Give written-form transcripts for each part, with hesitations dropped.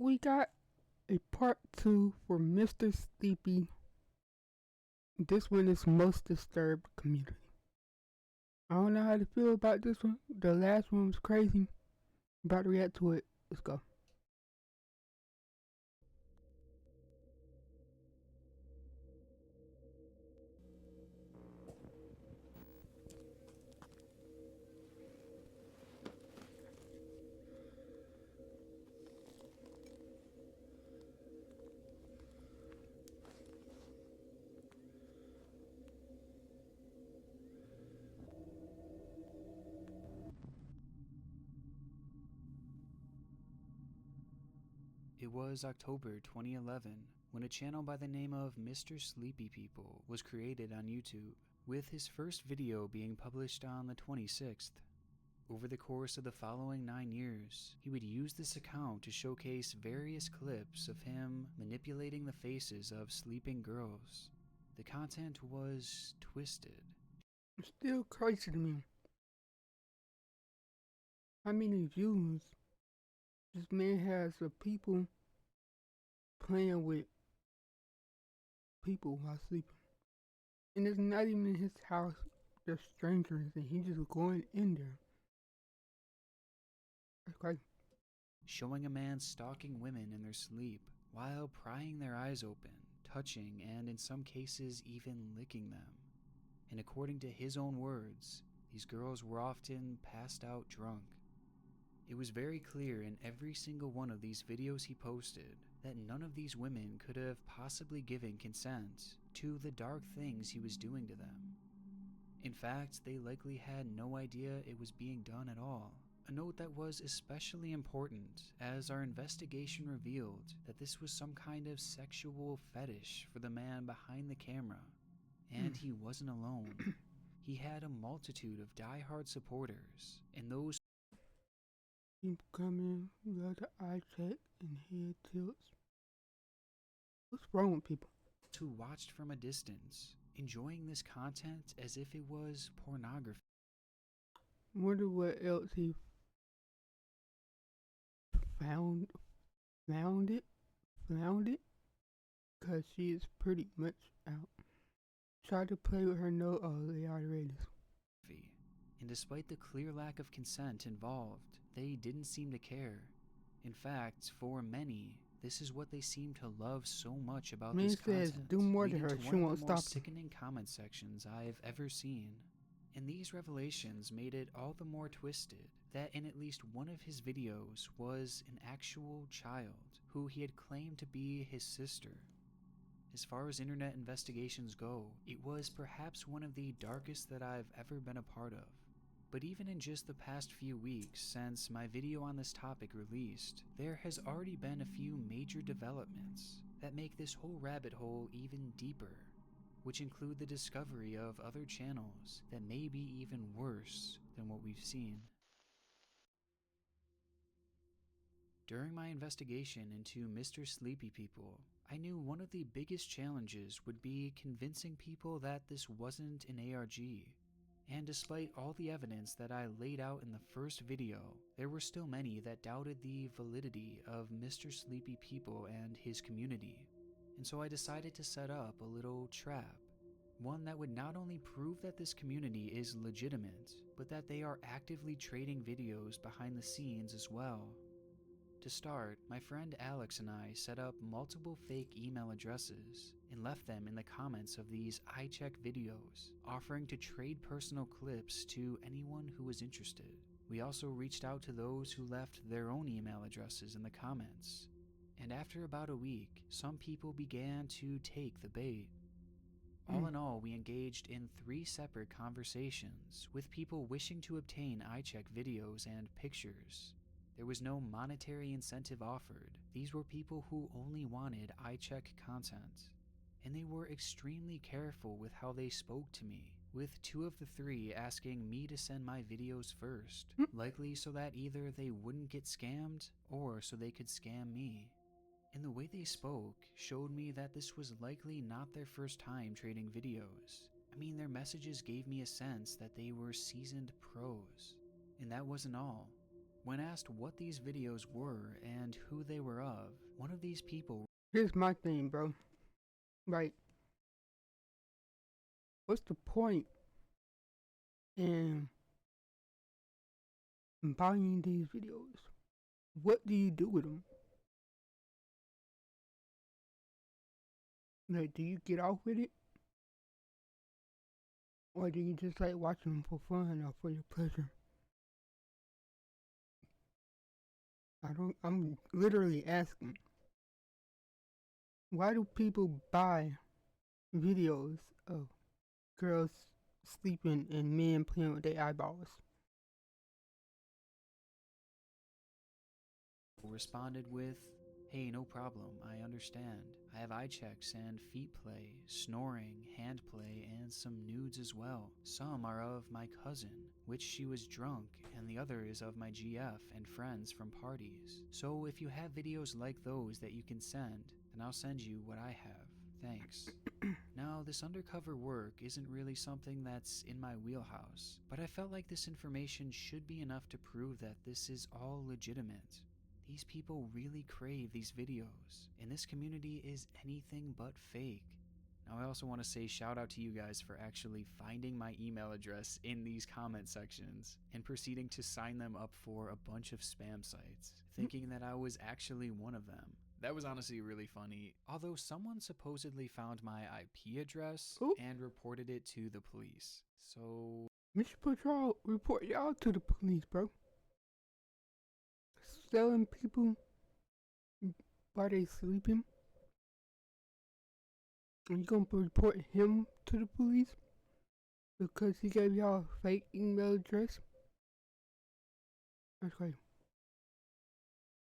we got a part 2 for Mr. Sleepy. This one is most disturbed community. I don't know how to feel about this one. The last one was crazy. About to react to it. Let's go. It was October 2011 when a channel by the name of Mrsleepypeople was created on YouTube, with his first video being published on the 26th. Over the course of the following 9 years, he would use this account to showcase various clips of him manipulating the faces of sleeping girls. The content was twisted. It's still crazy to me. How many views this man has of people playing with people while sleeping? And it's not even in his house. They're strangers and he's just going in there. That's crazy. Showing a man stalking women in their sleep while prying their eyes open, touching, and in some cases even licking them. And according to his own words, these girls were often passed out drunk. It was very clear in every single one of these videos he posted that none of these women could have possibly given consent to the dark things he was doing to them. In fact, they likely had no idea it was being done at all. A note that was especially important, as our investigation revealed that this was some kind of sexual fetish for the man behind the camera. And he wasn't alone. He had a multitude of die-hard supporters, and those Keep coming, got the eye check and head tilts. What's wrong with people? who watched from a distance, enjoying this content as if it was pornography. Wonder what else he found it, cause she is pretty much out. Tried to play with her nose. Oh, they already read this. And despite the clear lack of consent involved, they didn't seem to care. In fact, for many, this is what they seem to love so much about Man this says, content, do more to leading her, to she one of won't the stop most you. sickening comment sections I've ever seen. And these revelations made it all the more twisted that in at least one of his videos was an actual child who he had claimed to be his sister. As far as internet investigations go, it was perhaps one of the darkest that I've ever been a part of. But even in just the past few weeks since my video on this topic released, there has already been a few major developments that make this whole rabbit hole even deeper, which include the discovery of other channels that may be even worse than what we've seen. During my investigation into Mrsleepypeople, I knew one of the biggest challenges would be convincing people that this wasn't an ARG. And despite all the evidence that I laid out in the first video, there were still many that doubted the validity of Mrsleepypeople and his community. And so I decided to set up a little trap. One that would not only prove that this community is legitimate, but that they are actively trading videos behind the scenes as well. To start, my friend Alex and I set up multiple fake email addresses and left them in the comments of these iCheck videos, offering to trade personal clips to anyone who was interested. We also reached out to those who left their own email addresses in the comments. And after about a week, some people began to take the bait. All in all, we engaged in 3 separate conversations with people wishing to obtain iCheck videos and pictures. There was no monetary incentive offered. These were people who only wanted iCheck content. And they were extremely careful with how they spoke to me, with 2 of the 3 asking me to send my videos first, likely so that either they wouldn't get scammed or so they could scam me. And the way they spoke showed me that this was likely not their first time trading videos. I mean, their messages gave me a sense that they were seasoned pros. And that wasn't all. When asked what these videos were and who they were of, one of these people. Here's my thing, bro. Like, what's the point in buying these videos? What do you do with them? Like, do you get off with it? Or do you just like watching them for fun or for your pleasure? I'm literally asking. Why do people buy videos of girls sleeping and men playing with their eyeballs? Responded with, "Hey, no problem, I understand. I have eye checks and feet play, snoring, hand play, and some nudes as well. Some are of my cousin, which she was drunk, and the other is of my GF and friends from parties. So if you have videos like those that you can send, then I'll send you what I have. Thanks." Now, this undercover work isn't really something that's in my wheelhouse, but I felt like this information should be enough to prove that this is all legitimate. These people really crave these videos, and this community is anything but fake. Now, I also want to say shout out to you guys for actually finding my email address in these comment sections and proceeding to sign them up for a bunch of spam sites, thinking that I was actually one of them. That was honestly really funny, although someone supposedly found my IP address and reported it to the police. So we should report y'all to the police, bro. Selling people while they sleeping. And you gonna report him to the police because he gave y'all a fake email address? That's crazy.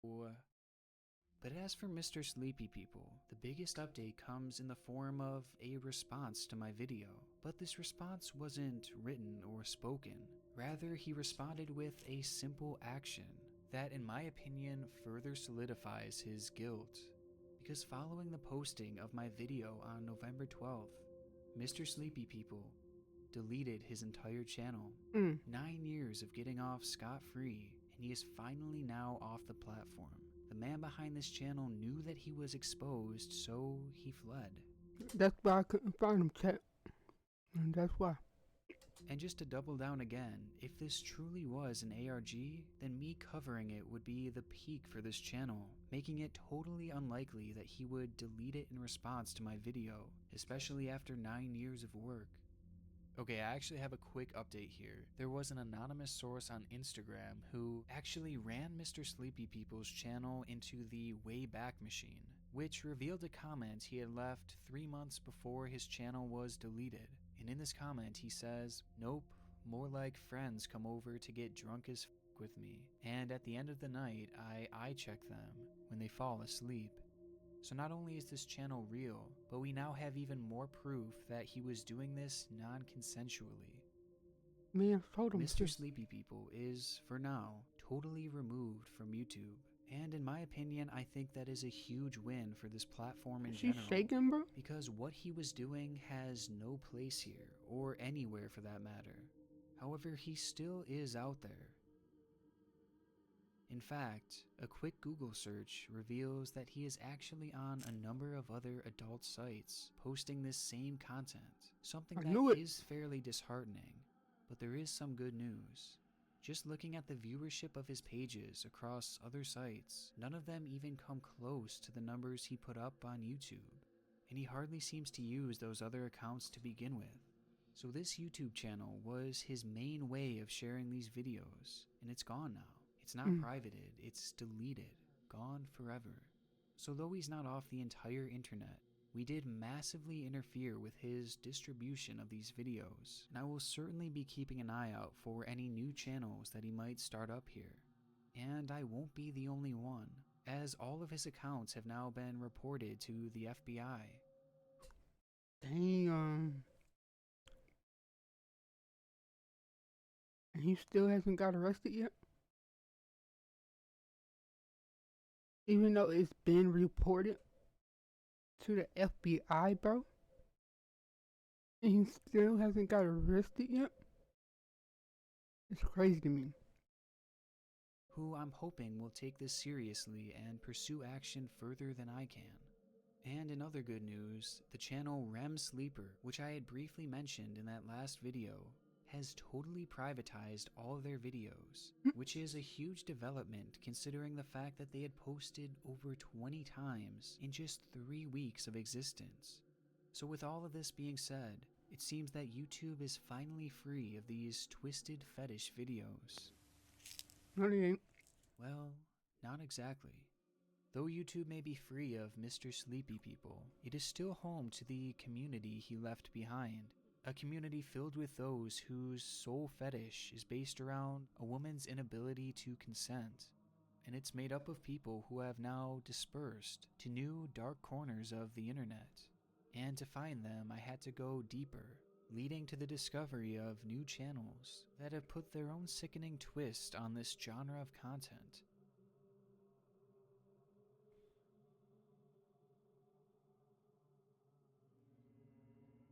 But as for Mr. Sleepy People, the biggest update comes in the form of a response to my video. But this response wasn't written or spoken. Rather, he responded with a simple action that, in my opinion, further solidifies his guilt. Because following the posting of my video on November 12th, Mr. Sleepy People deleted his entire channel. 9 years of getting off scot-free, and he is finally now off the platform. The man behind this channel knew that he was exposed, so he fled. That's why I couldn't find him, chat. And that's why. And just to double down again, if this truly was an ARG, then me covering it would be the peak for this channel, making it totally unlikely that he would delete it in response to my video, especially after 9 years of work. Okay, I actually have a quick update here. There was an anonymous source on Instagram who actually ran Mr. Sleepy People's channel into the Wayback Machine, which revealed a comment he had left 3 months before his channel was deleted. And in this comment he says, "Nope, more like friends come over to get drunk as f with me, and at the end of the night I eye check them when they fall asleep." So not only is this channel real, but we now have even more proof that he was doing this non-consensually. Man, told him Mr. Sleepy People is, for now, totally removed from YouTube. And in my opinion, I think that is a huge win for this platform in general. She's shaking, bro? Because what he was doing has no place here, or anywhere for that matter. However, he still is out there. In fact, a quick Google search reveals that he is actually on a number of other adult sites posting this same content, something that is fairly disheartening, but there is some good news. Just looking at the viewership of his pages across other sites, none of them even come close to the numbers he put up on YouTube, and he hardly seems to use those other accounts to begin with. So this YouTube channel was his main way of sharing these videos, and it's gone now. It's not privated, it's deleted, gone forever. So though he's not off the entire internet, we did massively interfere with his distribution of these videos, and I will certainly be keeping an eye out for any new channels that he might start up here. And I won't be the only one, as all of his accounts have now been reported to the FBI. Damn. And he still hasn't got arrested yet? Even though it's been reported to the FBI, bro? And he still hasn't got arrested yet? It's crazy to me. who I'm hoping will take this seriously and pursue action further than I can. And in other good news, the channel REM Sleeper, which I had briefly mentioned in that last video, has totally privatized all of their videos, which is a huge development considering the fact that they had posted over 20 times in just 3 weeks of existence. So with all of this being said, it seems that YouTube is finally free of these twisted fetish videos. No, they ain't. Well, not exactly. Though YouTube may be free of Mr. Sleepy People, it is still home to the community he left behind. A community filled with those whose sole fetish is based around a woman's inability to consent. And it's made up of people who have now dispersed to new dark corners of the internet. And to find them, I had to go deeper, leading to the discovery of new channels that have put their own sickening twist on this genre of content.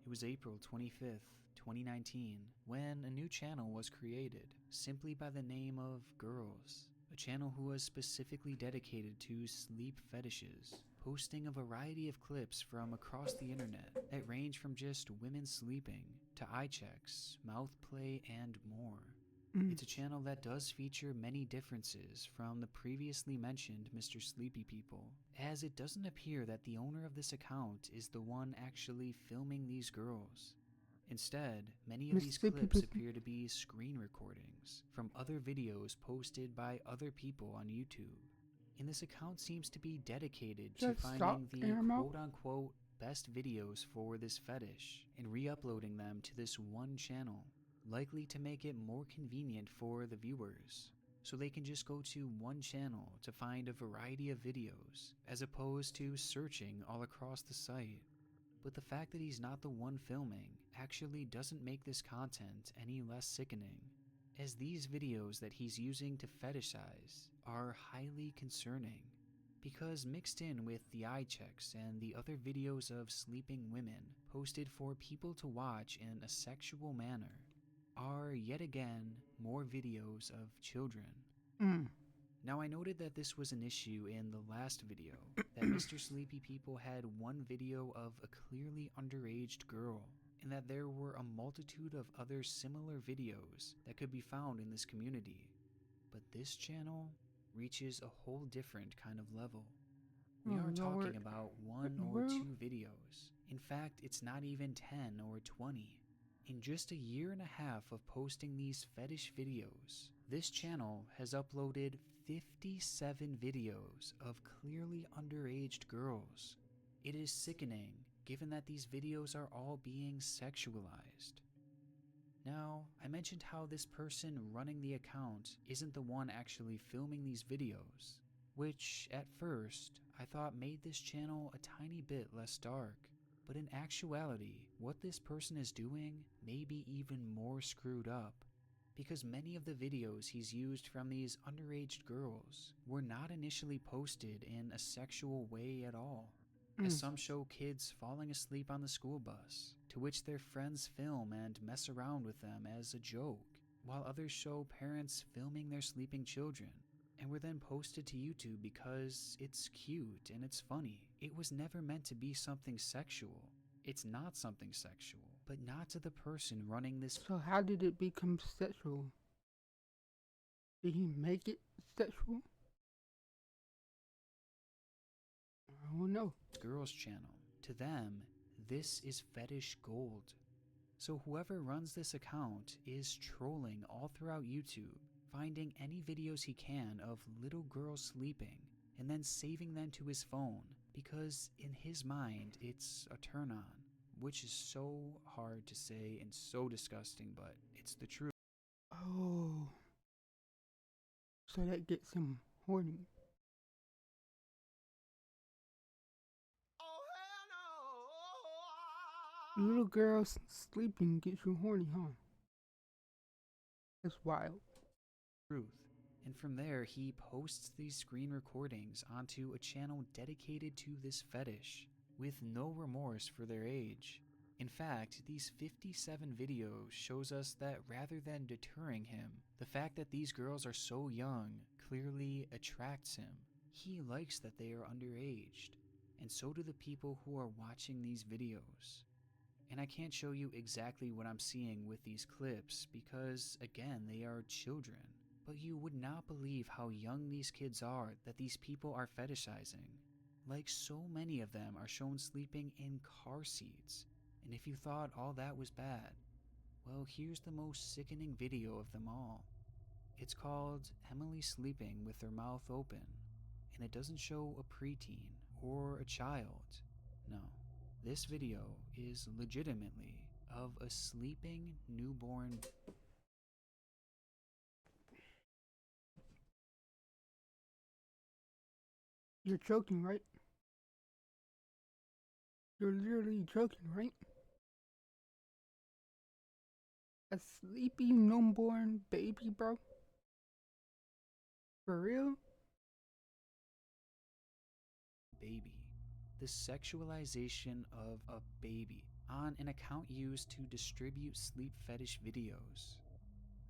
It was April 25th, 2019, when a new channel was created, simply by the name of Girls, a channel who was specifically dedicated to sleep fetishes, posting a variety of clips from across the internet that range from just women sleeping to eye checks, mouth play, and more. It's a channel that does feature many differences from the previously mentioned Mr. Sleepy People, as it doesn't appear that the owner of this account is the one actually filming these girls. Instead, many of these clips appear to be screen recordings from other videos posted by other people on YouTube. And this account seems to be dedicated to finding the quote-unquote best videos for this fetish and re-uploading them to this one channel, likely to make it more convenient for the viewers, so they can just go to one channel to find a variety of videos, as opposed to searching all across the site. But the fact that he's not the one filming actually doesn't make this content any less sickening, as these videos that he's using to fetishize are highly concerning, because mixed in with the eye checks and the other videos of sleeping women posted for people to watch in a sexual manner are yet again more videos of children. Now, I noted that this was an issue in the last video, that Mr. Sleepy People had one video of a clearly underaged girl, and that there were a multitude of other similar videos that could be found in this community. But this channel reaches a whole different kind of level. We aren't talking about 1 or 2 videos. In fact, it's not even 10 or 20. In just a year and a half of posting these fetish videos, this channel has uploaded 57 videos of clearly underaged girls. It is sickening, given that these videos are all being sexualized. Now, I mentioned how this person running the account isn't the one actually filming these videos, which, at first, I thought made this channel a tiny bit less dark. But in actuality, what this person is doing may be even more screwed up, because many of the videos he's used from these underaged girls were not initially posted in a sexual way at all, as some show kids falling asleep on the school bus, to which their friends film and mess around with them as a joke, while others show parents filming their sleeping children, and were then posted to YouTube because it's cute and it's funny. It was never meant to be something sexual. It's not something sexual, but not to the person running this. So how did it become sexual? Did he make it sexual? I don't know. Girls channel. To them, this is fetish gold. So whoever runs this account is trolling all throughout YouTube, finding any videos he can of little girls sleeping, and then saving them to his phone, because in his mind it's a turn on, which is so hard to say and so disgusting, but it's the truth. Oh, so that gets him horny. Little girls sleeping gets you horny, huh? That's wild. And from there, he posts these screen recordings onto a channel dedicated to this fetish, with no remorse for their age. In fact, these 57 videos shows us that rather than deterring him, the fact that these girls are so young clearly attracts him. He likes that they are underaged, and so do the people who are watching these videos. And I can't show you exactly what I'm seeing with these clips because, again, they are children. But you would not believe how young these kids are that these people are fetishizing. Like, so many of them are shown sleeping in car seats. And if you thought all that was bad, well, here's the most sickening video of them all. It's called Emily Sleeping with Her Mouth Open, and it doesn't show a preteen or a child. No, this video is legitimately of a sleeping newborn. You're joking, right? You're literally joking, right? A sleepy newborn baby, bro? For real? Baby. The sexualization of a baby on an account used to distribute sleep fetish videos.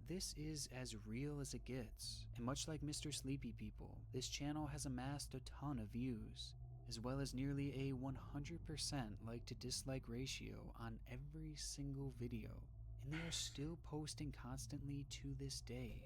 This is as real as it gets, and much like Mr. Sleepy People, this channel has amassed a ton of views, as well as nearly a 100% like to dislike ratio on every single video, and they are still posting constantly to this day.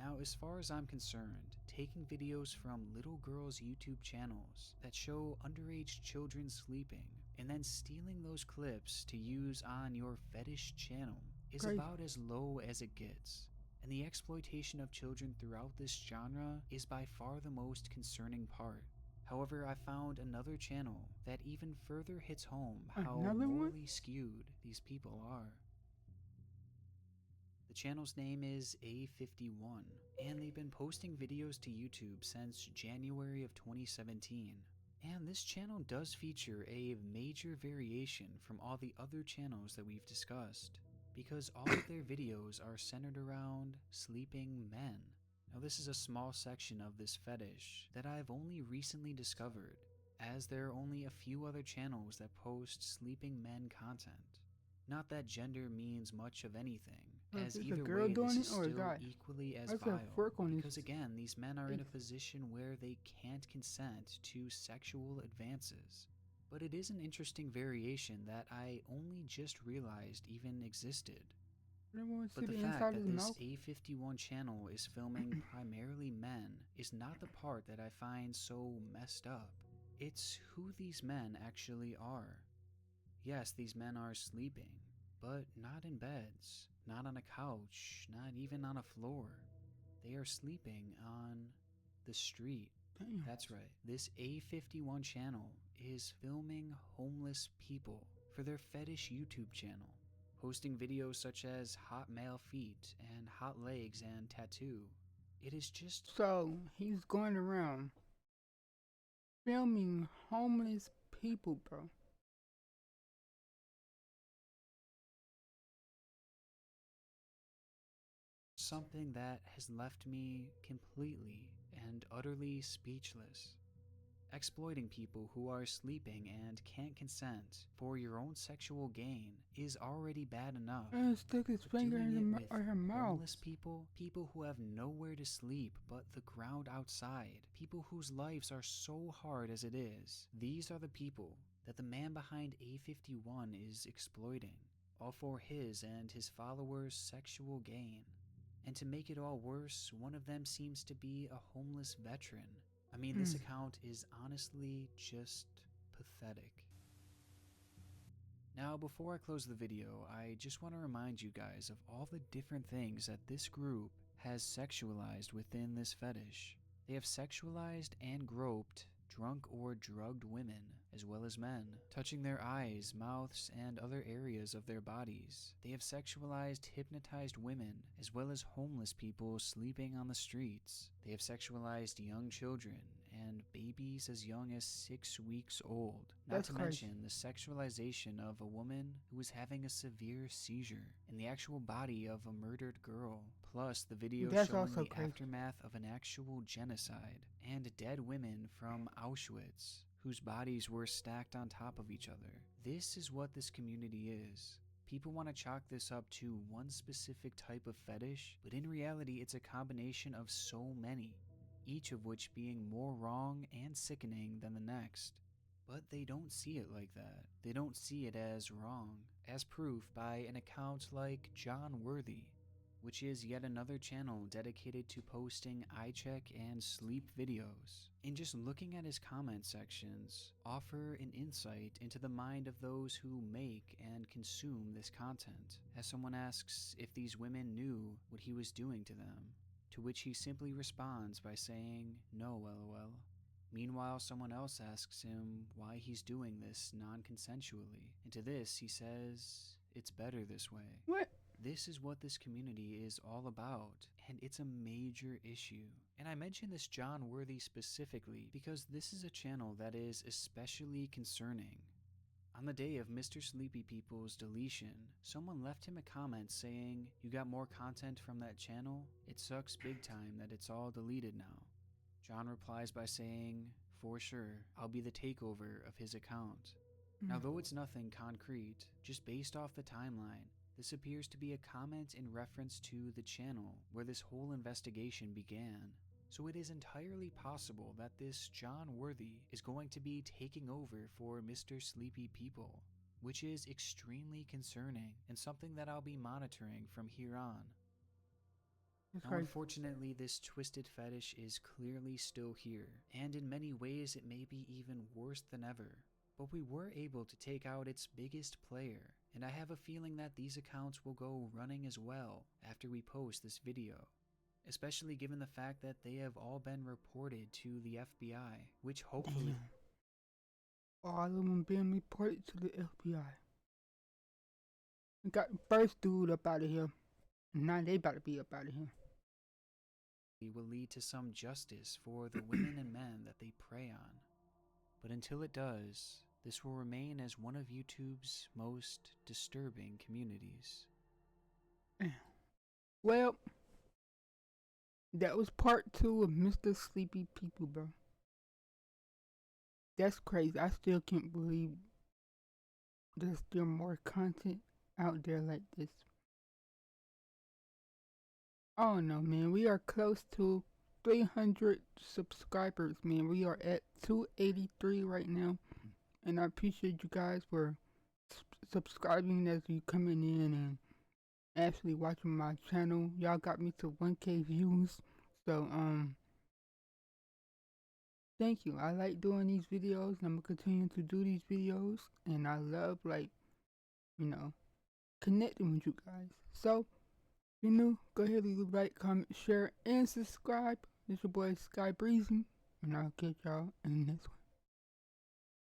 Now, as far as I'm concerned, taking videos from little girls' YouTube channels that show underage children sleeping and then stealing those clips to use on your fetish channel is Crazy. about as low as it gets. And the exploitation of children throughout this genre is by far the most concerning part. However, I found another channel that even further hits home how Another one? morally skewed these people are. The channel's name is A51, and they've been posting videos to YouTube since January of 2017. And this channel does feature a major variation from all the other channels that we've discussed, because all of their videos are centered around sleeping men. Now, this is a small section of this fetish that I've only recently discovered, as there are only a few other channels that post sleeping men content. Not that gender means much of anything, Is as this a either girl way doing this it is or a still guy? equally as What's vile, that fork on because his again, these men are in a face? position where they can't consent to sexual advances. But it is an interesting variation that I only just realized even existed. Everyone But see the the fact inside of that his this mouth? A51 channel is filming primarily men is not the part that I find so messed up. It's who these men actually are. Yes, these men are sleeping, but not in beds, not on a couch, not even on a floor. They are sleeping on the street. Damn. That's right. This A51 channel is filming homeless people for their fetish YouTube channel, posting videos such as hot male feet and hot legs and tattoo. It is just So, he's going around filming homeless people, bro. something that has left me completely and utterly speechless. Exploiting people who are sleeping and can't consent for your own sexual gain is already bad enough. And stick his But finger doing in it with her mouth. homeless people, people who have nowhere to sleep but the ground outside, people whose lives are so hard as it is, these are the people that the man behind A51 is exploiting, all for his and his followers' sexual gain. And to make it all worse, one of them seems to be a homeless veteran. I mean, this account is honestly just pathetic. Now, before I close the video, I just want to remind you guys of all the different things that this group has sexualized within this fetish. They have sexualized and groped drunk or drugged women, as well as men, touching their eyes, mouths, and other areas of their bodies. They have sexualized, hypnotized women, as well as homeless people sleeping on the streets. They have sexualized young children and babies as young as 6 weeks old. Not That's to crazy. mention the sexualization of a woman who was having a severe seizure and the actual body of a murdered girl, plus the video That's showing also the crazy. aftermath of an actual genocide and dead women from Auschwitz. whose bodies were stacked on top of each other. This is what this community is. People want to chalk this up to one specific type of fetish, but in reality it's a combination of so many, each of which being more wrong and sickening than the next. But they don't see it like that. They don't see it as wrong, as proof by an account like John Worthy, which is yet another channel dedicated to posting eye check and sleep videos. And just looking at his comment sections offer an insight into the mind of those who make and consume this content, as someone asks if these women knew what he was doing to them, to which he simply responds by saying, "No, lol." Meanwhile, someone else asks him why he's doing this non-consensually, and to this he says, "It's better this way." What? This is what this community is all about, and it's a major issue. And I mention this John Worthy specifically because this is a channel that is especially concerning. On the day of Mr. Sleepy People's deletion, someone left him a comment saying, "You got more content from that channel? It sucks big time that it's all deleted now." John replies by saying, "For sure, I'll be the takeover of his account." Now, though it's nothing concrete, just based off the timeline, this appears to be a comment in reference to the channel where this whole investigation began. So it is entirely possible that this John Worthy is going to be taking over for Mr. Sleepy People, which is extremely concerning and something that I'll be monitoring from here on. Now, unfortunately, this twisted fetish is clearly still here, and in many ways it may be even worse than ever. But we were able to take out its biggest player, and I have a feeling that these accounts will go running as well after we post this video, especially given the fact that they have all been reported to the FBI, which hopefully... Damn. All of them being reported to the FBI. We got the first dude up out of here, and now they about to be up out of here. will lead to some justice for the women and men that they prey on. But until it does, this will remain as one of YouTube's most disturbing communities. Well, that was part 2 of Mr. Sleepy People, bro. That's crazy. I still can't believe there's still more content out there like this. Oh no, man. We are close to 300 subscribers, man. We are at 283 right now. And I appreciate you guys for subscribing as you coming in and actually watching my channel. Y'all got me to 1K views. So, thank you. I like doing these videos, and I'm gonna continue to do these videos. And I love, like, you know, connecting with you guys. So, if you're new, go ahead and leave a like, comment, share, and subscribe. This your boy Sky Breezing, and I'll catch y'all in the next one.